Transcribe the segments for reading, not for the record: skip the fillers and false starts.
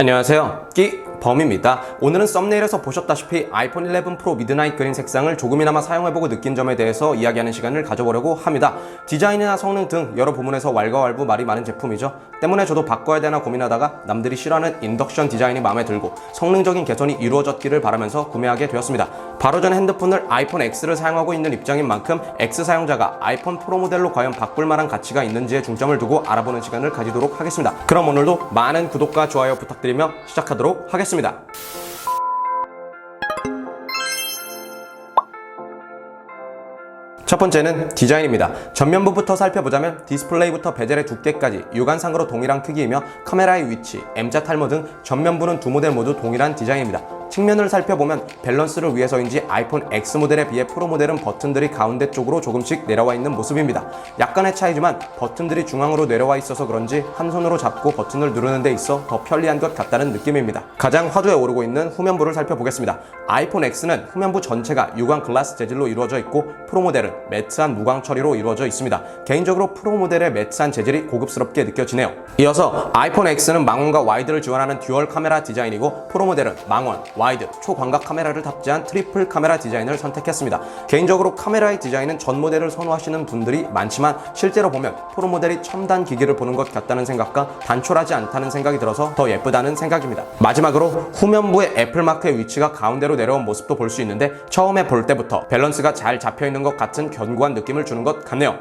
안녕하세요, 끼범입니다. 오늘은 썸네일에서 보셨다시피 아이폰 11 프로 미드나잇 그린 색상을 조금이나마 사용해보고 느낀 점에 대해서 이야기하는 시간을 가져보려고 합니다. 디자인이나 성능 등 여러 부문에서 왈가왈부 말이 많은 제품이죠. 때문에 저도 바꿔야 되나 고민하다가 남들이 싫어하는 인덕션 디자인이 마음에 들고 성능적인 개선이 이루어졌기를 바라면서 구매하게 되었습니다. 바로 전 핸드폰을 아이폰 X를 사용하고 있는 입장인 만큼 X 사용자가 아이폰 프로 모델로 과연 바꿀 만한 가치가 있는지에 중점을 두고 알아보는 시간을 가지도록 하겠습니다. 그럼 오늘도 많은 구독과 좋아요 부탁드리며 시작하도록 하겠습니다. 첫 번째는 디자인입니다. 전면부부터 살펴보자면 디스플레이부터 베젤의 두께까지 육안상으로 동일한 크기이며 카메라의 위치, M자 탈모 등 전면부는 두 모델 모두 동일한 디자인입니다. 측면을 살펴보면 밸런스를 위해서인지 아이폰 X 모델에 비해 프로 모델은 버튼들이 가운데 쪽으로 조금씩 내려와 있는 모습입니다. 약간의 차이지만 버튼들이 중앙으로 내려와 있어서 그런지 한 손으로 잡고 버튼을 누르는 데 있어 더 편리한 것 같다는 느낌입니다. 가장 화두에 오르고 있는 후면부를 살펴보겠습니다. 아이폰 X는 후면부 전체가 유광 글라스 재질로 이루어져 있고 프로 모델은 매트한 무광 처리로 이루어져 있습니다. 개인적으로 프로 모델의 매트한 재질이 고급스럽게 느껴지네요. 이어서 아이폰 X는 망원과 와이드를 지원하는 듀얼 카메라 디자인이고 프로 모델은 망원, 와이드, 초광각 카메라를 탑재한 트리플 카메라 디자인을 선택했습니다. 개인적으로 카메라의 디자인은 전 모델을 선호하시는 분들이 많지만 실제로 보면 프로 모델이 첨단 기기를 보는 것 같다는 생각과 단촐하지 않다는 생각이 들어서 더 예쁘다는 생각입니다. 마지막으로 후면부의 애플마크의 위치가 가운데로 내려온 모습도 볼 수 있는데 처음에 볼 때부터 밸런스가 잘 잡혀있는 것 같은 견고한 느낌을 주는 것 같네요.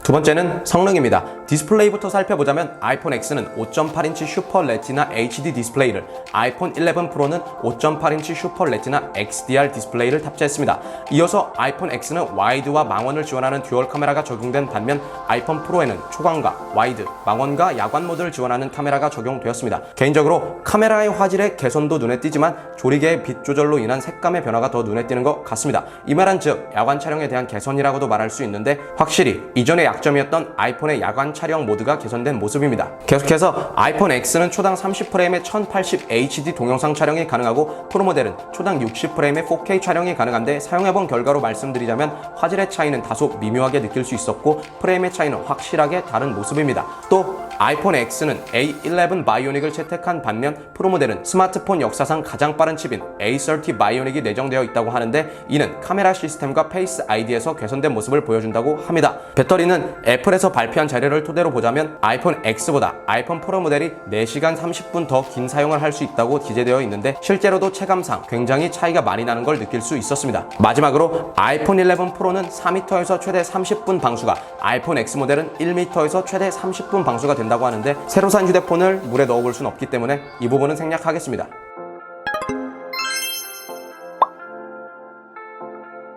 두 번째는 성능입니다. 디스플레이부터 살펴보자면 아이폰 X는 5.8인치 슈퍼 레티나 HD 디스플레이를, 아이폰 11 프로는 5.8인치 슈퍼 레티나 XDR 디스플레이를 탑재했습니다. 이어서 아이폰 X는 와이드와 망원을 지원하는 듀얼 카메라가 적용된 반면 아이폰 프로에는 초광각, 와이드, 망원과 야관 모드를 지원하는 카메라가 적용되었습니다. 개인적으로 카메라의 화질의 개선도 눈에 띄지만 조리개의 빛 조절로 인한 색감의 변화가 더 눈에 띄는 것 같습니다. 이 말은 즉 야관 촬영에 대한 개선이라고도 말할 수 있는데 확실히 이전의 약점이었던 아이폰의 야관 촬영 모드가 개선된 모습입니다. 계속해서 아이폰 X는 초당 30프레임의 1080HD 동영상 촬영이 가능하고 프로 모델은 초당 60프레임의 4K 촬영이 가능한데 사용해본 결과로 말씀드리자면 화질의 차이는 다소 미묘하게 느낄 수 있었고 프레임의 차이는 확실하게 다른 모습입니다. 또 아이폰 X는 A11 바이오닉을 채택한 반면 프로 모델은 스마트폰 역사상 가장 빠른 칩인 A30 바이오닉이 내정되어 있다고 하는데 이는 카메라 시스템과 페이스 아이디에서 개선된 모습을 보여준다고 합니다. 배터리는 애플에서 발표한 자료를 토대로 보자면 아이폰 X보다 아이폰 프로 모델이 4시간 30분 더 긴 사용을 할 수 있다고 기재되어 있는데 실제로도 체감상 굉장히 차이가 많이 나는 걸 느낄 수 있었습니다. 마지막으로 아이폰 11 프로는 4m에서 최대 30분 방수가, 아이폰 X 모델은 1m에서 최대 30분 방수가 된다고 하는데 새로 산 휴대폰을 물에 넣어볼 순 없기 때문에 이 부분은 생략하겠습니다.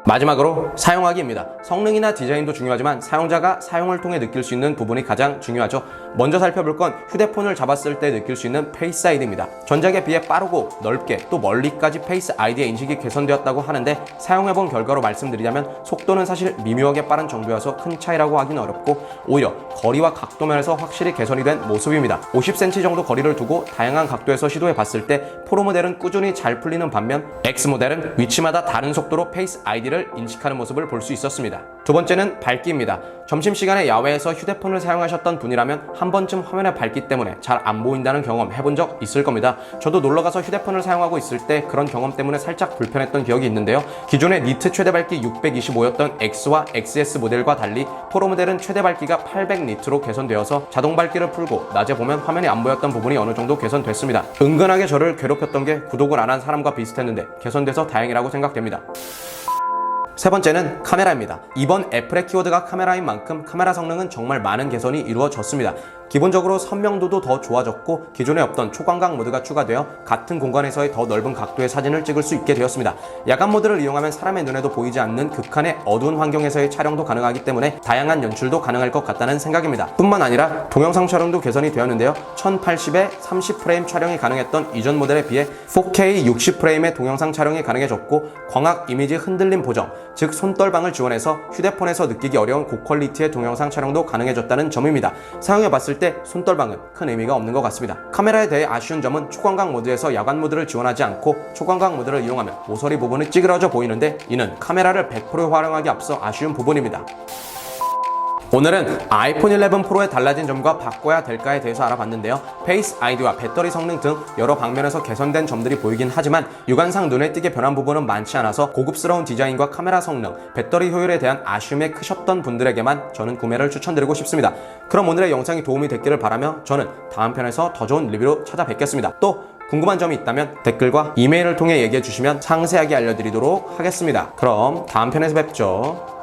마지막으로 사용하기입니다. 성능이나 디자인도 중요하지만 사용자가 사용을 통해 느낄 수 있는 부분이 가장 중요하죠. 먼저 살펴볼 건 휴대폰을 잡았을 때 느낄 수 있는 페이스 아이디입니다. 전작에 비해 빠르고 넓게 또 멀리까지 페이스 아이디의 인식이 개선되었다고 하는데 사용해본 결과로 말씀드리자면 속도는 사실 미묘하게 빠른 정도여서 큰 차이라고 하기는 어렵고 오히려 거리와 각도 면에서 확실히 개선이 된 모습입니다. 50cm 정도 거리를 두고 다양한 각도에서 시도해봤을 때 프로 모델은 꾸준히 잘 풀리는 반면 X 모델은 위치마다 다른 속도로 페이스 아이디를 인식하는 모습을 볼 수 있었습니다. 두 번째는 밝기입니다. 점심시간에 야외에서 휴대폰을 사용하셨던 분이라면 한 번쯤 화면에 밝기 때문에 잘 안 보인다는 경험 해본 적 있을 겁니다. 저도 놀러가서 휴대폰을 사용하고 있을 때 그런 경험 때문에 살짝 불편했던 기억이 있는데요. 기존의 니트 최대 밝기 625였던 X와 XS 모델과 달리 프로 모델은 최대 밝기가 800 니트로 개선되어서 자동 밝기를 풀고 낮에 보면 화면이 안 보였던 부분이 어느 정도 개선됐습니다. 은근하게 저를 괴롭혔던 게 구독을 안 한 사람과 비슷했는데 개선돼서 다행이라고 생각됩니다. 세 번째는 카메라입니다. 이번 애플의 키워드가 카메라인 만큼 카메라 성능은 정말 많은 개선이 이루어졌습니다. 기본적으로 선명도도 더 좋아졌고 기존에 없던 초광각 모드가 추가되어 같은 공간에서의 더 넓은 각도의 사진을 찍을 수 있게 되었습니다. 야간 모드를 이용하면 사람의 눈에도 보이지 않는 극한의 어두운 환경에서의 촬영도 가능하기 때문에 다양한 연출도 가능할 것 같다는 생각입니다. 뿐만 아니라 동영상 촬영도 개선이 되었는데요. 1080에 30프레임 촬영이 가능했던 이전 모델에 비해 4K 60프레임의 동영상 촬영이 가능해졌고 광학 이미지 흔들림 보정, 즉 손떨방을 지원해서 휴대폰에서 느끼기 어려운 고퀄리티의 동영상 촬영도 가능해졌다는 점입니다. 사용해봤을 때 손떨방은 큰 의미가 없는 것 같습니다. 카메라에 대해 아쉬운 점은 초광각 모드에서 야간 모드를 지원하지 않고 초광각 모드를 이용하면 모서리 부분이 찌그러져 보이는데 이는 카메라를 100% 활용하기 앞서 아쉬운 부분입니다. 오늘은 아이폰 11 프로의 달라진 점과 바꿔야 될까에 대해서 알아봤는데요. 페이스 아이디와 배터리 성능 등 여러 방면에서 개선된 점들이 보이긴 하지만 육안상 눈에 띄게 변한 부분은 많지 않아서 고급스러운 디자인과 카메라 성능, 배터리 효율에 대한 아쉬움이 크셨던 분들에게만 저는 구매를 추천드리고 싶습니다. 그럼 오늘의 영상이 도움이 됐기를 바라며 저는 다음 편에서 더 좋은 리뷰로 찾아뵙겠습니다. 또 궁금한 점이 있다면 댓글과 이메일을 통해 얘기해 주시면 상세하게 알려드리도록 하겠습니다. 그럼 다음 편에서 뵙죠.